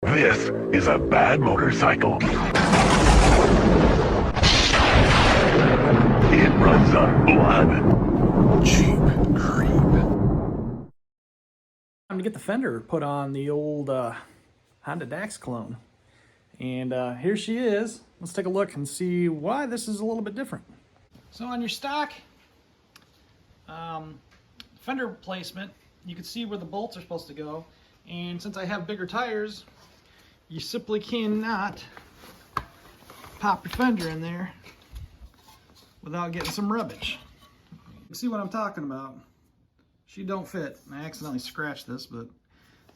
This is a bad motorcycle. It runs on blood. Cheap creep. Time to get the fender put on the old Honda Dax clone. And here she is. Let's take a look and see why this is a little bit different. So on your stock fender placement, you can see where the bolts are supposed to go. And since I have bigger tires, you simply cannot pop your fender in there without getting some rubbish. You can see what I'm talking about. She don't fit. I accidentally scratched this, but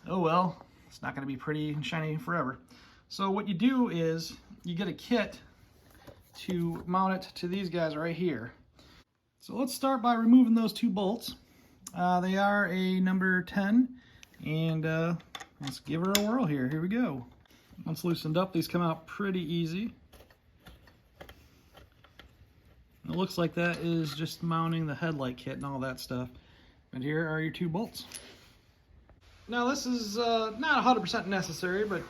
oh well, it's not going to be pretty and shiny forever. So what you do is you get a kit to mount it to these guys right here. So let's start by removing those two bolts. They are a number 10, and let's give her a whirl here. Here we go. Once loosened up, these come out pretty easy. It looks like that is just mounting the headlight kit and all that stuff. And here are your two bolts. Now this is not 100% necessary, but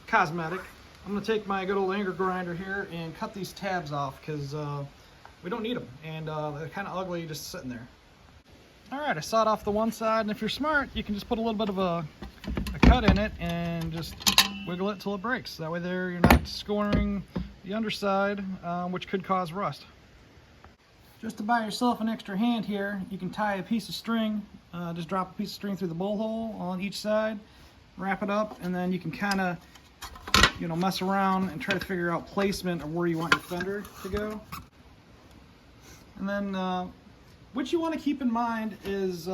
cosmetic. I'm going to take my good old anger grinder here and cut these tabs off because we don't need them, and they're kind of ugly just sitting there. Alright, I sawed off the one side, and if you're smart, you can just put a little bit of a cut in it and just wiggle it till it breaks. That way there you're not scoring the underside, which could cause rust. Just to buy yourself an extra hand here, you can tie a piece of string, just drop a piece of string through the bolt hole on each side, wrap it up, and then you can kind of, mess around and try to figure out placement of where you want your fender to go. And then what you want to keep in mind is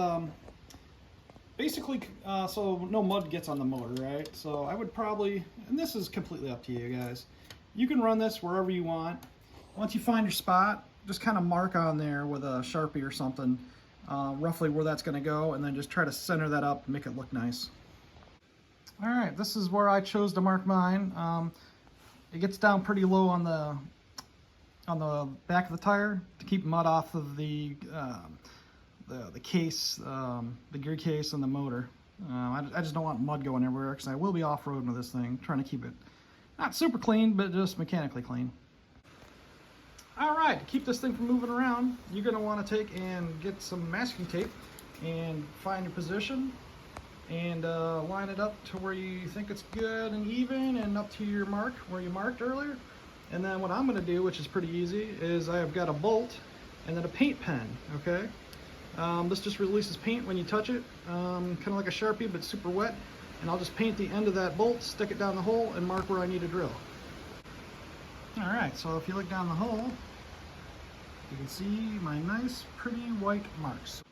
basically so no mud gets on the motor, right? So I would probably, and this is completely up to you guys, you can run this wherever you want. Once you find your spot, just kind of mark on there with a Sharpie or something, roughly where that's going to go, and then just try to center that up and make it look nice. Alright, this is where I chose to mark mine. It gets down pretty low on the back of the tire to keep mud off of the case, the gear case and the motor. I just don't want mud going everywhere because I will be off-roading with this thing, trying to keep it not super clean, but just mechanically clean. Alright, to keep this thing from moving around, you're going to want to take and get some masking tape and find your position and line it up to where you think it's good and even and up to your mark where you marked earlier. And then what I'm going to do, which is pretty easy, is I've got a bolt and then a paint pen, okay? This just releases paint when you touch it, kind of like a Sharpie but super wet. And I'll just paint the end of that bolt, stick it down the hole, and mark where I need to drill. Alright, so if you look down the hole, you can see my nice, pretty white marks.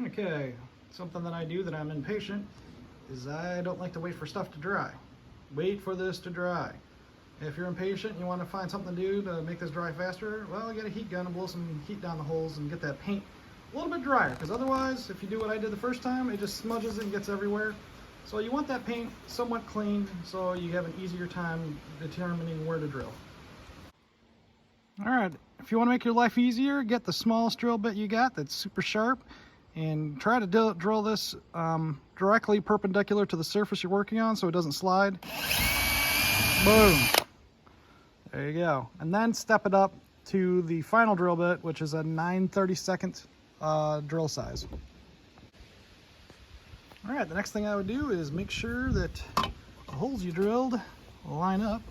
Okay, something that I do that I'm impatient is I don't like to wait for stuff to dry. Wait for this to dry. If you're impatient and you want to find something to do to make this dry faster, well, get a heat gun and blow some heat down the holes and get that paint a little bit drier, because otherwise, if you do what I did the first time, it just smudges and gets everywhere. So you want that paint somewhat clean so you have an easier time determining where to drill. Alright, if you want to make your life easier, get the smallest drill bit you got that's super sharp and try to drill this directly perpendicular to the surface you're working on so it doesn't slide. Boom! There you go. And then step it up to the final drill bit, which is a 9/32 drill size. Alright, the next thing I would do is make sure that the holes you drilled line up.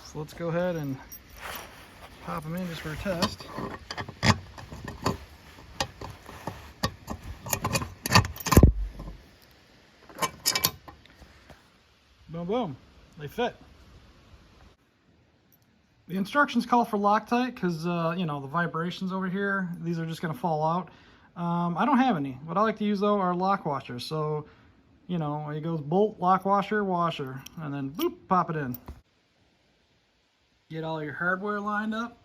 So let's go ahead and pop them in just for a test. Boom, boom. They fit. The instructions call for Loctite because, the vibrations over here, these are just going to fall out. I don't have any. What I like to use, though, are lock washers. So, it goes bolt, lock washer, washer, and then boop, pop it in. Get all your hardware lined up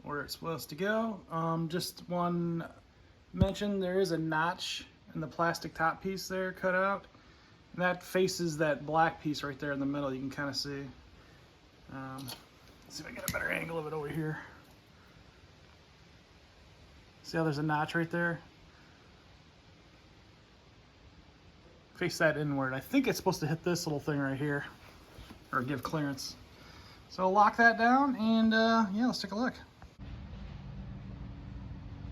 where it's supposed to go. Just one mention, there is a notch in the plastic top piece there cut out. And that faces that black piece right there in the middle, you can kind of see. Let's see if I get a better angle of it over here. See how there's a notch right there? face that inward. I think it's supposed to hit this little thing right here, or give clearance. So lock that down, and yeah, let's take a look.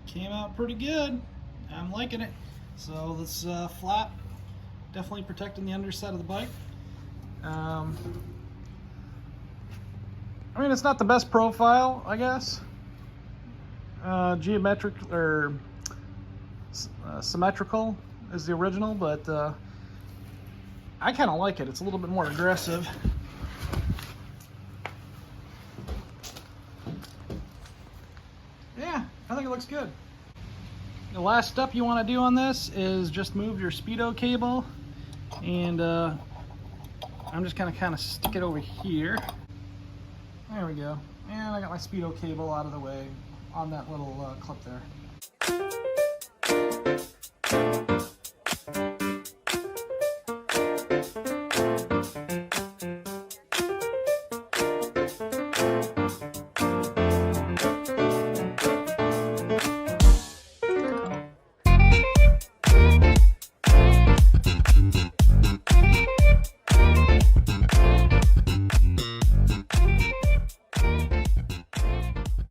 Came out pretty good. I'm liking it. So this flap, definitely protecting the underside of the bike. I mean, it's not the best profile, I guess. Geometric or symmetrical is the original, but I kind of like it. It's a little bit more aggressive. Yeah, I think it looks good. The last step you want to do on this is just move your speedo cable, and I'm just gonna kind of stick it over here. There we go. And I got my speedo cable out of the way on that little clip there.